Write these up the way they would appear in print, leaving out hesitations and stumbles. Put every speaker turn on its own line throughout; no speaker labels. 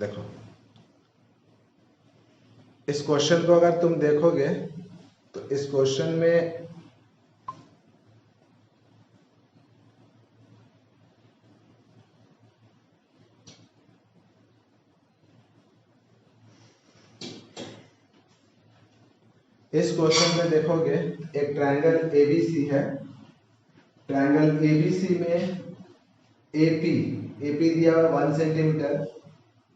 देखो इस क्वेश्चन को अगर तुम देखोगे तो इस क्वेश्चन में देखोगे एक ट्रायंगल एबीसी है। ट्रायंगल एबीसी में एपी दिया हुआ 1 सेंटीमीटर,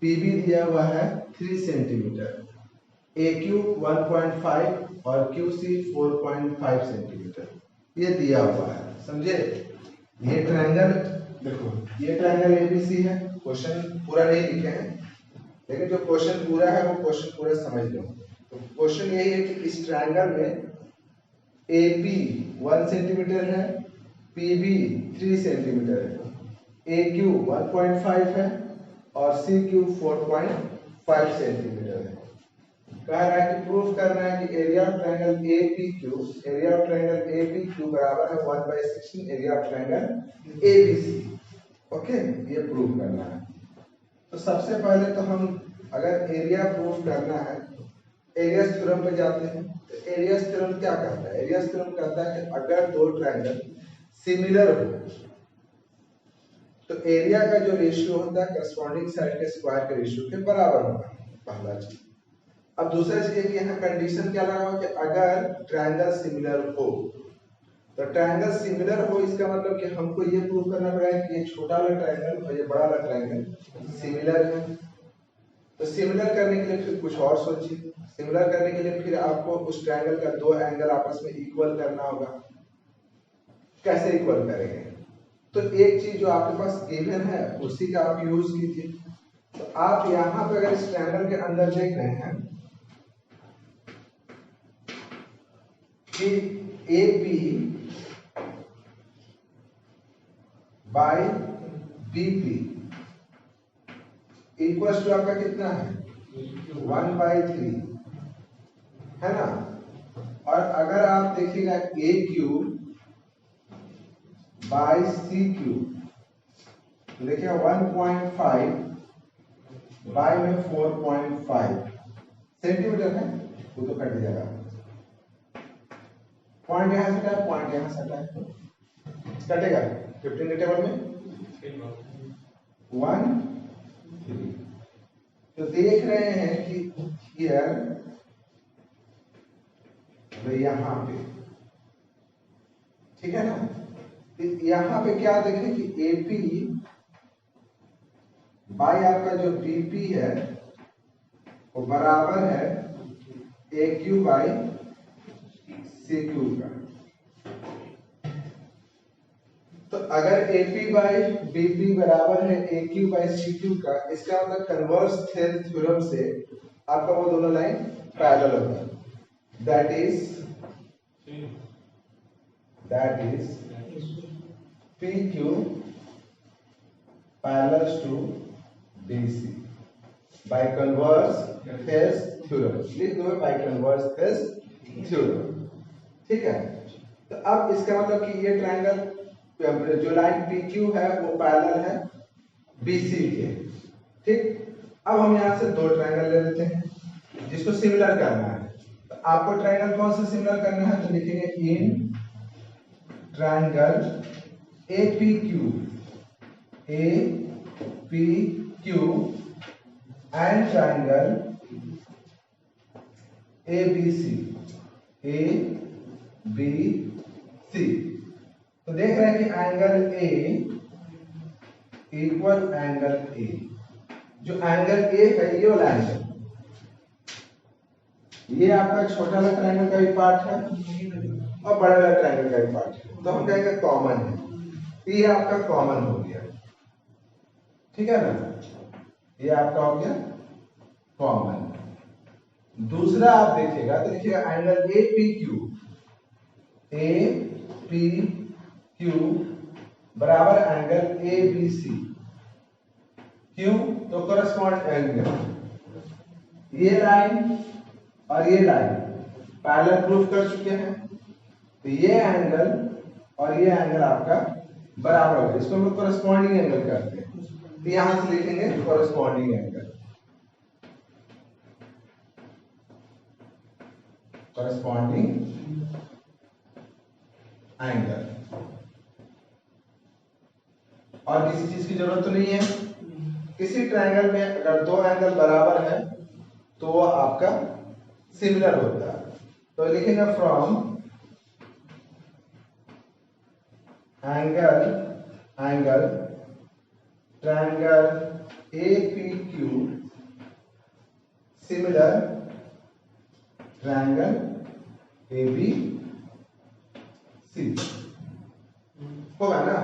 पीबी दिया हुआ है 3 सेंटीमीटर, AQ 1.5 और QC 4.5 सेंटीमीटर ये दिया हुआ है। समझे? ये ट्रायंगल देखो, ये ट्रायंगल एबीसी है। क्वेश्चन पूरा नहीं लिखे हैं, लेकिन जो क्वेश्चन पूरा है वो क्वेश्चन पूरा समझ लो। तो क्वेश्चन यही है कि इस ट्रायंगल में AP 1 सेंटीमीटर है, PB 3 सेंटीमीटर है, AQ 1.5 है और CQ 4.5 सेंटीमीटर है। कह रहा है कि प्रूफ करना है कि एरिया ऑफ ट्रायंगल APQ बराबर है 1/16 area of triangle ABC। Okay, ये प्रूफ करना है। तो सबसे पहले तो हम अगर एरिया प्रूफ करना है एरियास थ्योरम पे जाते हैं। तो एरियास थ्योरम क्या कहता है? एरियास थ्योरम कहता है कि अगर दो ट्रायंगल सिमिलर हो तो एरिया का जो रेशियो होता है करस्पॉन्डिंग साइड के स्क्वायर के रेशियो के बराबर होगा। पहला चीज। अब दूसरा चीज कि यहाँ कंडीशन क्या लगा हो कि अगर ट्रायंगल सिमिलर हो, तो ट्रायंगल सिमिलर हो इसका मतलब कि हमको ये प्रूव करना पड़ेगा कि ये छोटा वाला ट्रायंगल और ये बड़ा वाला ट्रायंगल सिमिलर है। तो सिमिलर करने के लिए फिर कुछ और सोचिए। सिमिलर करने के लिए फिर आपको उस ट्रायंगल का दो एंगल आपस में इक्वल करना होगा। कैसे इक्वल करेंगे? तो एक चीज जो आपके पास गिवन है उसी का आप यूज कीजिए। तो आप यहां पर अगर इस ट्रायंगल के अंदर देख रहे हैं कि AP by BP equal to आपका कितना है? 1/3 है ना। और अगर आप देखिएगा AQ बाई CQ तो देखिए 1.5 बाई में 4.5 सेंटीमीटर है, वो तो कट जाएगा। पॉइंट यहां से हटा, पॉइंट यहां से हटा, कटेगा 15 के टेबल में 1 3। तो देख रहे हैं कि हियर यहां पे ठीक है ना। यहां पे क्या देखें कि AP बाई आपका जो BP है वो बराबर है AQ बाई CQ का। तो अगर AP बाई BP बराबर है AQ बाई CQ का, इसका मतलब कन्वर्स थ्योरम से आपका वो दोनों लाइन पैरेलल होगा। That is PQ parallel to BC by converse phase theorem. लिख दो बाय कन्वर्स फेज थ्योरम। ठीक है। तो अब इसका मतलब कि ये ट्रायंगल जो लाइन PQ है वो पैरेलल है BC के। ठीक। अब हम यहां से दो ट्रायंगल ले लेते हैं जिसको सिमिलर करना है। तो आपको ट्रायंगल कौन सा सिमिलर करना है? तो लिखेंगे in triangle APQ and triangle ABC। तो देख रहे हैं कि angle A equal angle A। जो एंगल A है ये वाला एंगल, ये आपका छोटा वाला ट्रायंगल का भी पार्ट है और बड़ा वाला ट्रायंगल का भी पार्ट है। तो हम कहेंगे कॉमन है। ये आपका कॉमन हो गया। ठीक है ना, ये आपका हो गया कॉमन। दूसरा आप देखिएगा तो देखिएगा एंगल APQ बराबर एंगल ABC। क्यों? तो करस्पॉन्ड एंगल ये लाइन और ये लाइन पैरेलल प्रूफ कर चुके हैं। तो ये एंगल और ये एंगल आपका बराबर होगा। इसको हम लोग करस्पॉन्डिंग एंगल करते हैं। तो यहां से लिखेंगे करस्पॉन्डिंग एंगल। Corresponding angle. और किसी चीज की जरूरत तो नहीं है। किसी ट्रायंगल में अगर दो एंगल बराबर है तो वो आपका सिमिलर होता है। तो लिखेंगे from angle triangle APQ similar triangle ABC होगा ना।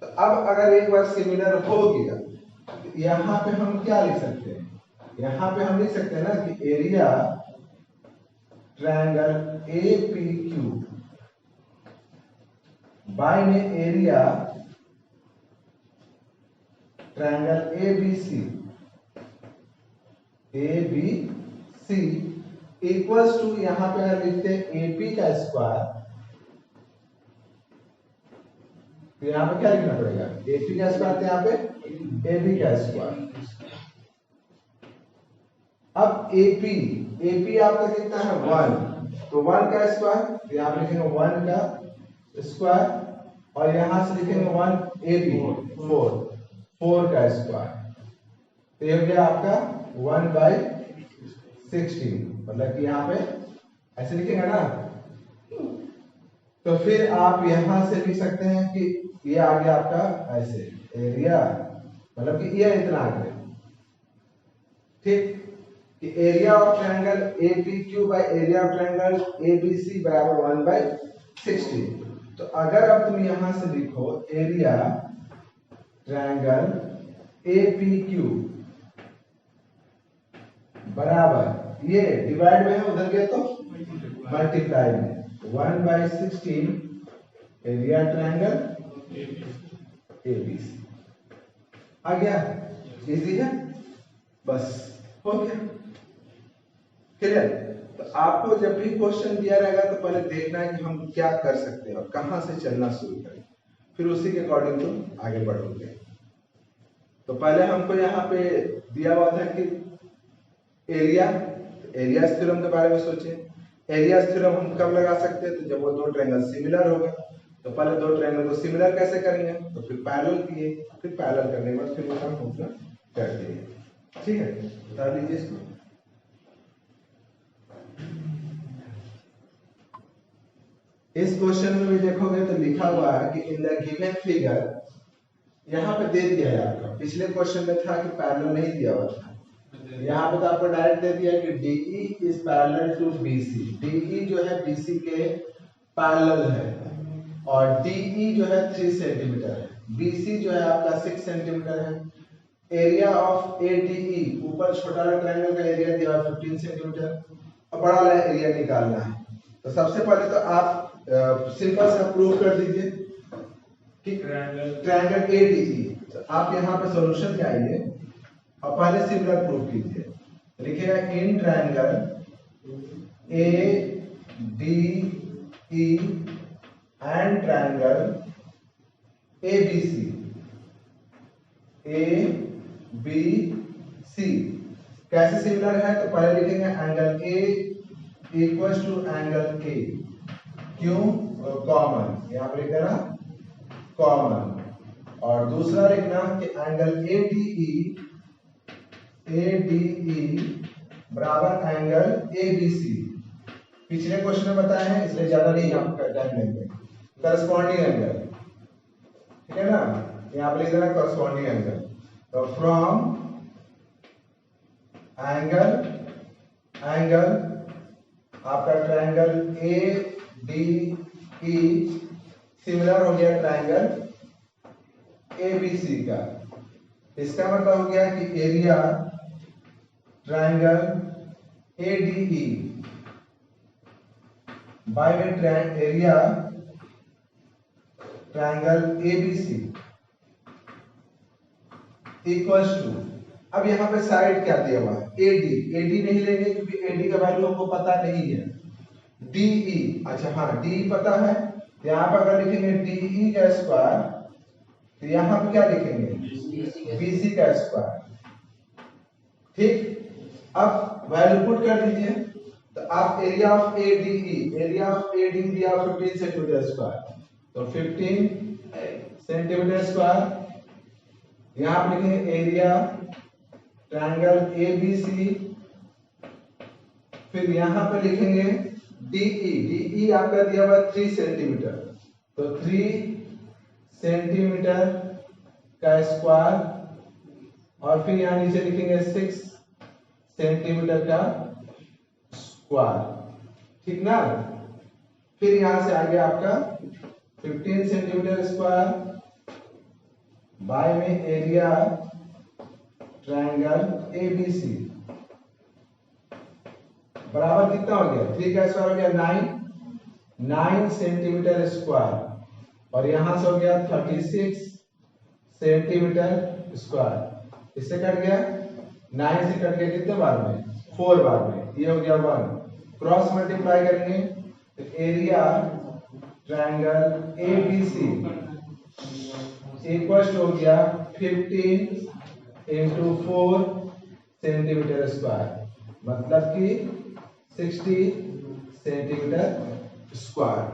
तो अब अगर एक बार सिमिलर हो गया तो यहां पे हम क्या लिख सकते हैं, यहां पे हम लिख सकते हैं ना कि एरिया ट्रायंगल APQ बाय में area triangle ABC equals to, यहां पे अगर लिखते हैं AP का स्क्वायर तो यहां पे क्या लिखना पड़ेगा, AP का स्क्वायर तो यहां पे AB का स्क्वायर। अब AP आपका कितना है 1, तो 1 का स्क्वायर, तो यहां पे लिखेंगे 1 का स्क्वायर और यहां से लिखेंगे 1 AB 4 का स्क्वायर। तो ये हो गया आपका 1/16, मतलब कि यहाँ पे ऐसे लिखेंगे ना। तो फिर आप यहां से लिख सकते हैं कि ये आ गया आपका ऐसे एरिया, मतलब कि ये इतना आ गया, ठीक, कि area of triangle APQ by area of triangle ABC बराबर 1/16। तो अगर अब तुम यहां से लिखो एरिया ट्रायंगल APQ बराबर, ये डिवाइड में है उधर गया तो मल्टीप्लाई में 1/16 एरिया ट्रायंगल ABC आ गया। इजी है, बस हो गया, क्लियर। तो आपको जब भी क्वेश्चन दिया रहेगा तो पहले देखना है कि हम क्या कर सकते हैं और कहां से चलना शुरू करें, फिर उसी के अकॉर्डिंग तुम आगे बढ़ोगे। तो पहले हमको यहाँ पे दिया हुआ था कि एरिया थ्योरम के बारे में सोचें। एरिया थ्योरम हम कब लगा सकते हैं, तो जब वो दो ट्रायंगल सिमिलर हो गए। तो पहले दो ट्रायंगल को सिमिलर कैसे करेंगे, तो फिर पैरेलल किए, फिर पैरेलल करने के बाद फिर वो काम हम कर दिए। ठीक है, बता लीजिए इसको। इस क्वेश्चन में भी देखोगे तो लिखा हुआ है कि इन द गिवन फिगर, यहाँ पे दे दिया है आपका, पिछले क्वेश्चन में था कि पैरेलल नहीं दिया हुआ था, यहाँ पे तो आपको डायरेक्ट दे दिया कि DE is parallel to BC। DE जो है BC के पैरेलल है और DE जो है 3 सेंटीमीटर है, BC जो है आपका 6 सेंटीमीटर है। एरिया ऑफ ADE, ऊपर छोटा वाला ट्रायंगल का एरिया दिया है 15 सेंटीमीटर और बड़ा वाला एरिया निकालना है। तो सबसे पहले तो आप सिंपल सा प्रूव कर दीजिए कि ट्रायंगल ADE। तो आप यहाँ पे सॉल्यूशन में आइए और पहले सिमिलर प्रूव कीजिए। लिखिएगा in triangle ADE and triangle ABC कैसे सिमिलर है, तो पहले लिखेंगे angle A equals to angle K, क्यों, कॉमन, यहाँ पे लिख देना कॉमन। और दूसरा लिखना कि एंगल ADE बराबर एंगल ABC। पिछले क्वेश्चन में बताया है इसलिए ज्यादा नहीं आपका टाइम लेंगे। करस्पॉन्डिंग एंगल, ठीक है ना, यहाँ पे लिख देना करस्पॉन्डिंग एंगल। तो फ्रॉम एंगल आपका ट्रायंगल ADE सिमिलर हो गया ट्रायंगल ABC का। इसका मतलब हो गया कि एरिया ट्रायंगल ADE बाय में area triangle ABC equals to, अब यहाँ पे साइड क्या दिया हुआ है AD नहीं लेंगे क्योंकि AD का वैल्यू हमको पता नहीं है। DE, अच्छा हाँ DE पता है, यहाँ पर अगर लिखेंगे DE का स्क्वायर तो यहाँ पे क्या लिखेंगे BC का स्क्वायर। ठीक, अब वैल्यू पुट कर दीजिए, तो आप एरिया ऑफ ADE दिया 15 सेंटीमीटर स्क्वायर, तो 15 सेंटीमीटर स्क्वायर। यहां आप लिखेंगे एरिया ट्रायंगल ABC, फिर यहां पे लिखेंगे DE आपका दिया हुआ 3 सेंटीमीटर, तो 3 सेंटीमीटर का स्क्वायर, और फिर यहां नीचे लिखेंगे 6 सेंटीमीटर का स्क्वायर, ठीक ना। फिर यहां से आगे आपका 15 सेंटीमीटर स्क्वायर बाय में एरिया ट्रायंगल ABC बराबर कितना हो गया, 3 का स्क्वायर हो गया 9 सेंटीमीटर स्क्वायर, और यहां से हो गया 36 सेंटीमीटर स्क्वायर। इससे कट गया 9 से कट गया कितने बार में, 4 बार में, ये हो गया 1। क्रॉस मल्टीप्लाई करेंगे तो एरिया ट्रायंगल ABC इक्वल हो गया 15 इंटू 4 सेंटीमीटर स्क्वायर, मतलब कि 60 सेंटीमीटर स्क्वायर।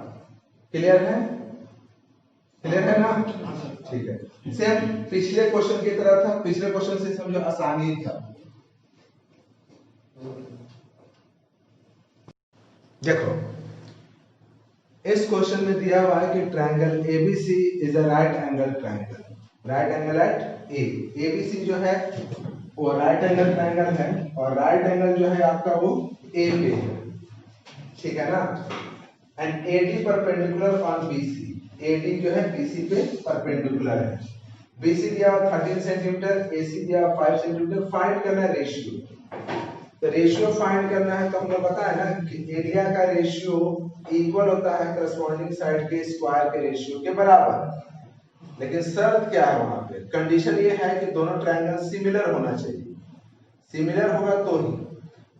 क्लियर है, क्लियर है ना, ठीक है। सेम पिछले क्वेश्चन की तरह था, पिछले क्वेश्चन से समझो आसानी था। देखो इस क्वेश्चन में दिया हुआ है कि triangle ABC is a right angle triangle, right angle at A. ABC जो है वो राइट एंगल ट्रायंगल है, और राइट एंगल जो है आपका वो ए पे है, ठीक है ना। And AD perpendicular on BC, AD जो है BC पे परपेंडिकुलर है। BC दिया 13 सेंटीमीटर, AC दिया 5 सेंटीमीटर। फाइंड करना है रेशियो, तो रेशियो फाइंड करना है तो हमको पता है ना कि एरिया का रेशियो इक्वल होता है करस्पॉन्डिंग साइड के स्क्वायर के रेशियो के बराबर। लेकिन शर्त क्या है, वहां पे कंडीशन ये है कि दोनों ट्रायंगल सिमिलर होना चाहिए, सिमिलर होगा तो ही।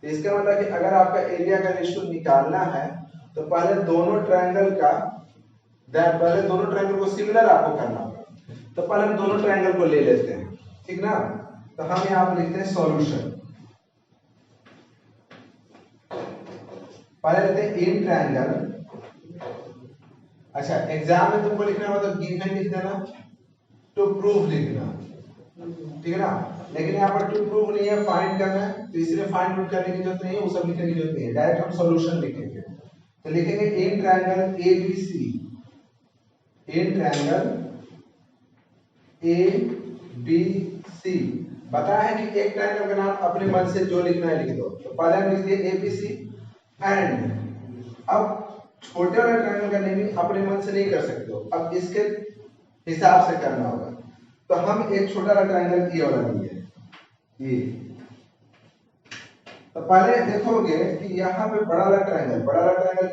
तो इसका मतलब कि अगर आपका एरिया का रेशियो निकालना है तो पहले दोनों ट्रायंगल को सिमिलर आपको करना होगा। तो पहले हम दोनों ट्रायंगल को ले लेते हैं, ठीक ना। तो हम यहाँ पे लिखते हैं सॉल्यूशन, पहले लेते हैं इन ट्रायंगल। अच्छा एग्जाम में तुमको लिखना होगा तो गिवन लिख देना, टू प्रूव लिखना, ठीक है ना। लेकिन यहाँ पर टू प्रूव नहीं है, फाइंड करना है, तो इसलिए फाइंड आउट करने की जरूरत नहीं है, वो सब लिखने की जरूरत नहीं है, डायरेक्ट हम सॉल्यूशन लिखेंगे। तो लिखेंगे in triangle ABC, in triangle ABC। बताया है कि एक ट्रायंगल का नाम अपने मन से जो लिखना है लिख दो, तो पहले हम लिख दिए ABC। एंड अब छोटे वाले ट्रायंगल का नेमिंग अपने मन से नहीं कर सकते हो, अब इसके हिसाब से करना होगा। तो हम एक छोटा वाला ट्रायंगल ये वाला लिए ये, तो पहले देखोगे कि यहाँ पे बड़ा वाला ट्रायंगल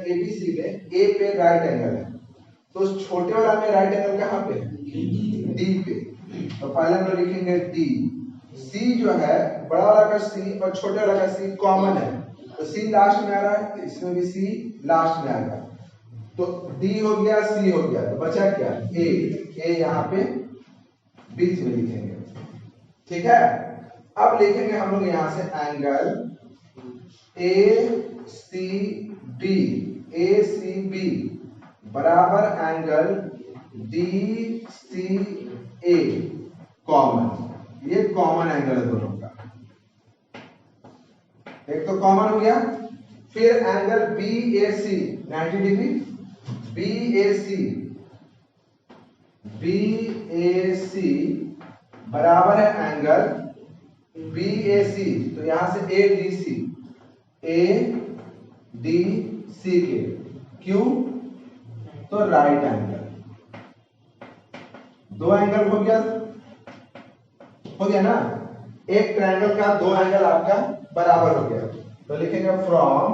ABC में A पे राइट एंगल है, तो उस छोटे वाला में राइट एंगल कहाँ पे है, D पे। तो पहले हम लोग लिखेंगे D। C जो है बड़ा वाला का C और छोटे वाला का C कॉमन है, तो C लास्ट में आ रहा है, तो इसमें भी C लास्ट में आएगा, तो D हो गया, C हो गया, तो बचा क्या A यहाँ पे बीच में लिखेंगे, ठीक है। अब लिखेंगे हम लोग यहाँ से एंगल ACB बराबर एंगल DCA कॉमन, ये कॉमन एंगल है दोनों का, एक तो कॉमन हो गया। फिर एंगल BAC 90 डिग्री, BAC बराबर है एंगल BAC, तो यहां से ADC के, क्यों, तो राइट एंगल, दो एंगल हो गया ना, एक ट्रायंगल का दो एंगल आपका बराबर हो गया। तो लिखेंगे from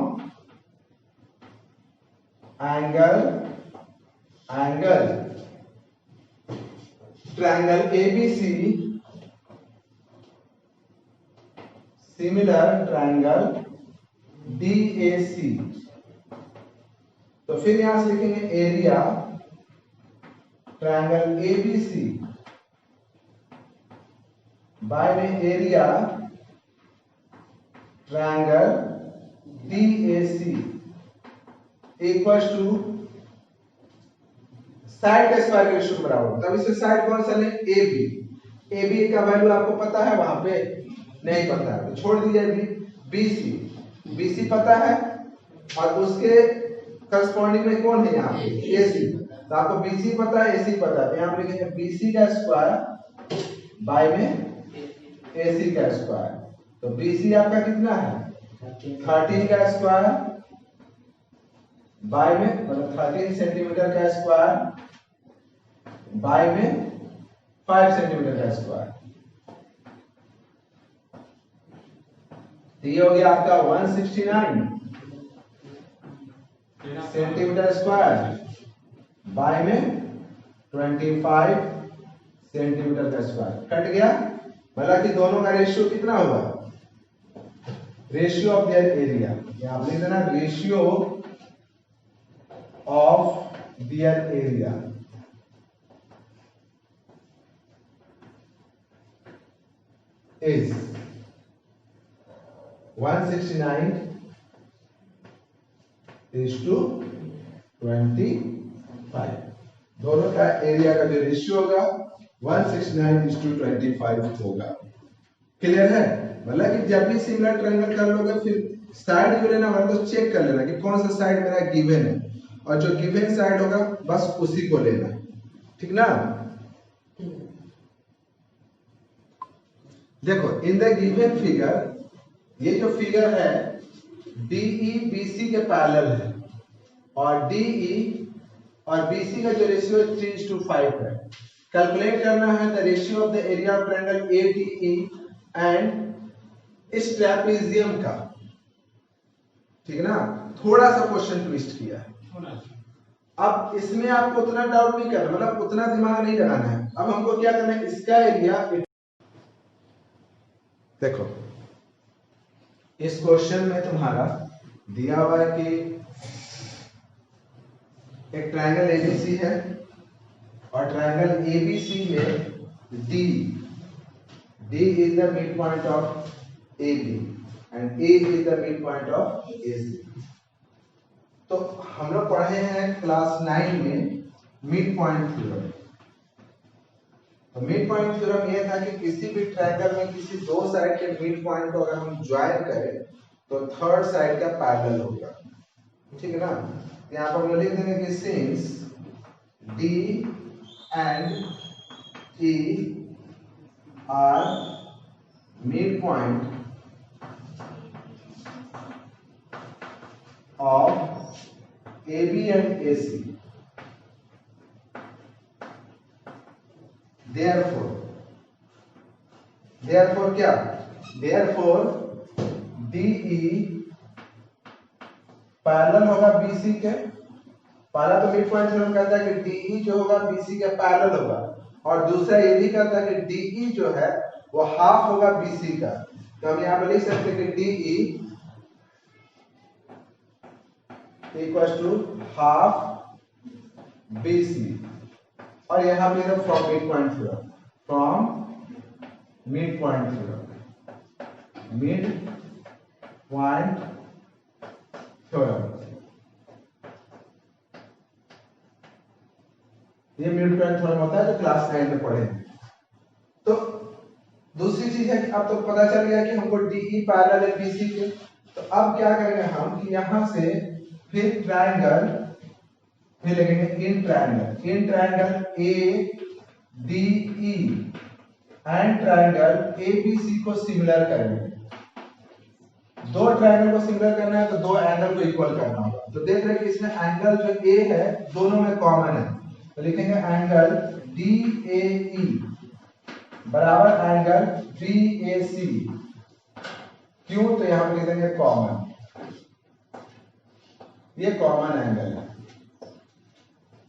angle triangle ABC similar triangle DAC। तो फिर यहां से लिखेंगे एरिया ट्रायंगल ABC बाय में area triangle DAC equal to side का स्क्वायर के रेशियो के बराबर। तब इससे साइड कौन सा लें? AB का वैल्यू आपको पता है, वहां पे नहीं पता है तो छोड़ दीजिए। BC पता है और उसके करस्पॉन्डिंग में कौन है यहाँ पे? AC। तो आपको BC पता है, AC पता है, यहाँ पे लिखेंगे BC का स्क्वायर बाय में AC का स्क्वायर। तो BC आपका कितना है? 13 का स्क्वायर बाय में मतलब 13 सेंटीमीटर का स्क्वायर बाय में 5 सेंटीमीटर का स्क्वायर। तो ये हो गया आपका 169 सेंटीमीटर स्क्वायर बाय में 25 सेंटीमीटर का स्क्वायर। कट गया, मतलब कि दोनों का रेशियो कितना हुआ? Ratio of their area. यहां लिख देना ratio of their area is 169 is to 25। दोनों का एरिया का जो रेशियो होगा 169 is to 25 होगा। क्लियर है? मतलब कि जब भी सिमिलर ट्रायंगल कर लोगे फिर साइड जो लेना वाला तो चेक कर लेना कि कौन सा साइड मेरा गिवन है, और जो गिवन साइड होगा बस उसी को लेना, ठीक ना? देखो इन द गिवन फिगर, ये जो फिगर है DE BC के पैरेलल है और DE और BC का जो रेशियो है 3:5 है। कैलकुलेट करना है the ratio of the area of triangle ADE and इस ट्रेपेजियम का, ठीक है ना? थोड़ा सा क्वेश्चन ट्विस्ट किया है। अब इसमें आपको उतना डाउट नहीं करना, मतलब उतना दिमाग नहीं लगाना है। अब हमको क्या करना है, इसका एरिया, देखो इस क्वेश्चन में तुम्हारा दिया हुआ है कि एक ट्रायंगल ABC है और ट्रायंगल ABC में D is the midpoint of AB and A is the midpoint of AC। तो हम लोग पढ़े हैं क्लास 9 में मिड पॉइंट थ्योरम। तो मिड पॉइंट थ्योरम ये था कि किसी भी ट्रायंगल में किसी दो साइड के मिड पॉइंट को अगर हम ज्वाइन करें तो थर्ड साइड का पैरेलल होगा, ठीक है ना? यहाँ पर हम लिख देंगे कि since D and E are midpoint of AB and AC, therefore क्या? therefore DE पैरेलल होगा BC के। पहला तो मिड पॉइंट थ्योरम कहता है कि DE जो होगा BC के पैरेलल होगा, और दूसरा ये भी कहता है कि DE जो है वो हाफ होगा BC का। तो हम यहाँ पे लिख सकते हैं कि DE equal to half BC, और यहाँ पे from mid point theorem, from mid point theorem, mid point theorem. ये मिड पॉइंट थ्योरम होता है जो क्लास 9 में पढ़े। तो दूसरी चीज है कि अब तो पता चल गया कि हमको DE पैरेलल है BC के। तो अब क्या करेंगे हम कि यहां से फिर ट्रायंगल, फिर लिखेंगे इन triangle ADE and triangle ABC को सिमिलर करेंगे। दो ट्रायंगल को सिमिलर करना है तो दो एंगल को इक्वल करना होगा। तो देख रहे हैं कि इसमें एंगल जो A है दोनों में कॉमन है, तो लिखेंगे एंगल DAE बराबर एंगल BAC। क्यों? तो यहां पर लिख देंगे कॉमन, ये कॉमन एंगल है।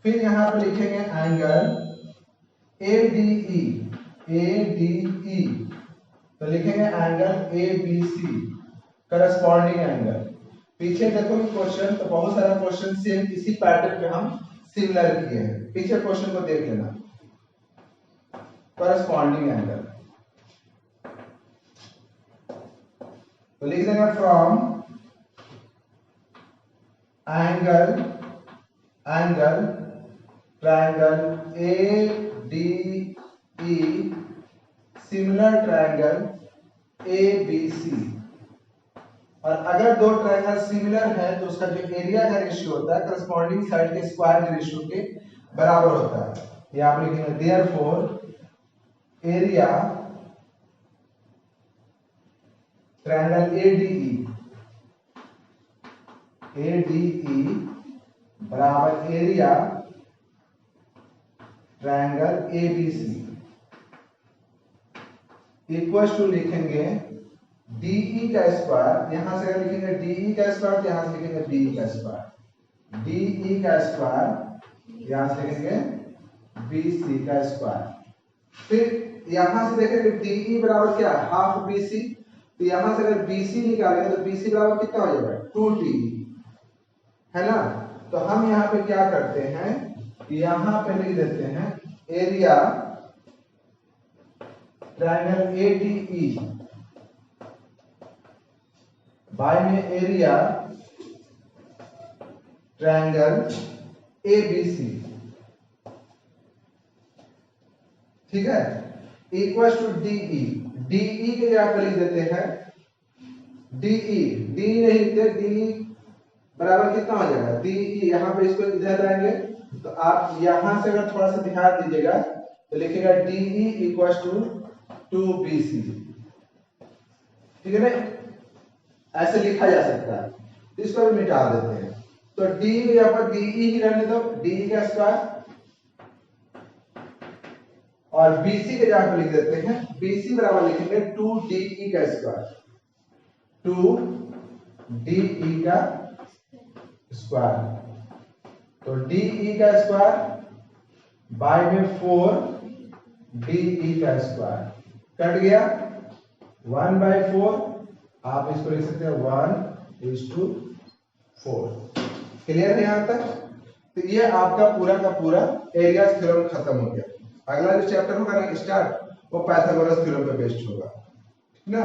फिर यहां पर लिखेंगे एंगल ADE, तो लिखेंगे एंगल ABC करस्पॉन्डिंग एंगल। पीछे देखो क्वेश्चन, तो बहुत सारा क्वेश्चन सेम इसी पैटर्न पे हम सिमिलर किए हैं। पीछे क्वेश्चन को देख लेना, करस्पॉन्डिंग एंगल। तो लिख देंगे from angle triangle ADE similar triangle ABC। और अगर दो ट्रायंगल सिमिलर है तो उसका जो एरिया का रेशियो होता है करस्पॉन्डिंग साइड के स्क्वायर के रेशियो के बराबर होता है। ये आप लिखेंगे देयरफॉर एरिया ट्रायंगल ADE बराबर area triangle ABC equal to लिखेंगे DE का स्क्वायर, यहां से अगर लिखेंगे DE का स्क्वायर तो यहां से लिखेंगे BE का स्क्वायर, DE का स्क्वायर यहां से लिखेंगे BC का स्क्वायर। फिर यहां से देखेंगे DE बराबर क्या है, हाफ BC। तो यहां से अगर BC निकालेंगे तो BC बराबर कितना हो जाएगा 2DE, है ना। तो हम यहाँ पे क्या करते हैं, यहाँ पे लिख देते हैं एरिया ट्रायंगल ADE बाय में एरिया ट्रायंगल ABC, ठीक है, इक्वल टू DE के जगह पे लिख देते हैं DE नहीं लिखते, DE बराबर कितना हो जाएगा DE, यहाँ पे इसको इधर लाएंगे तो आप यहां से अगर थोड़ा सा ध्यान दीजिएगा तो लिखेगा DE इक्वल टू 2BC, ठीक है ना, ऐसे लिखा जा सकता है। इसको भी मिटा देते हैं तो DE को यहाँ पर DE ही रहने दो, DE का स्क्वायर, और BC के जगह पर लिख देते हैं BC बराबर लिखेंगे 2DE का स्क्वायर, 2DE का स्क्वायर। तो DE का स्क्वायर बाय में 4DE का स्क्वायर कट गया 1/4, आप इसको लिख सकते हैं 1:4। क्लियर है यहां तक। तो ये आपका पूरा का पूरा एरिया थ्योरम खत्म हो गया। अगला जो चैप्टर होगा ना स्टार्ट, वो पाइथागोरस थ्योरम पे बेस्ड होगा, ठीक ना।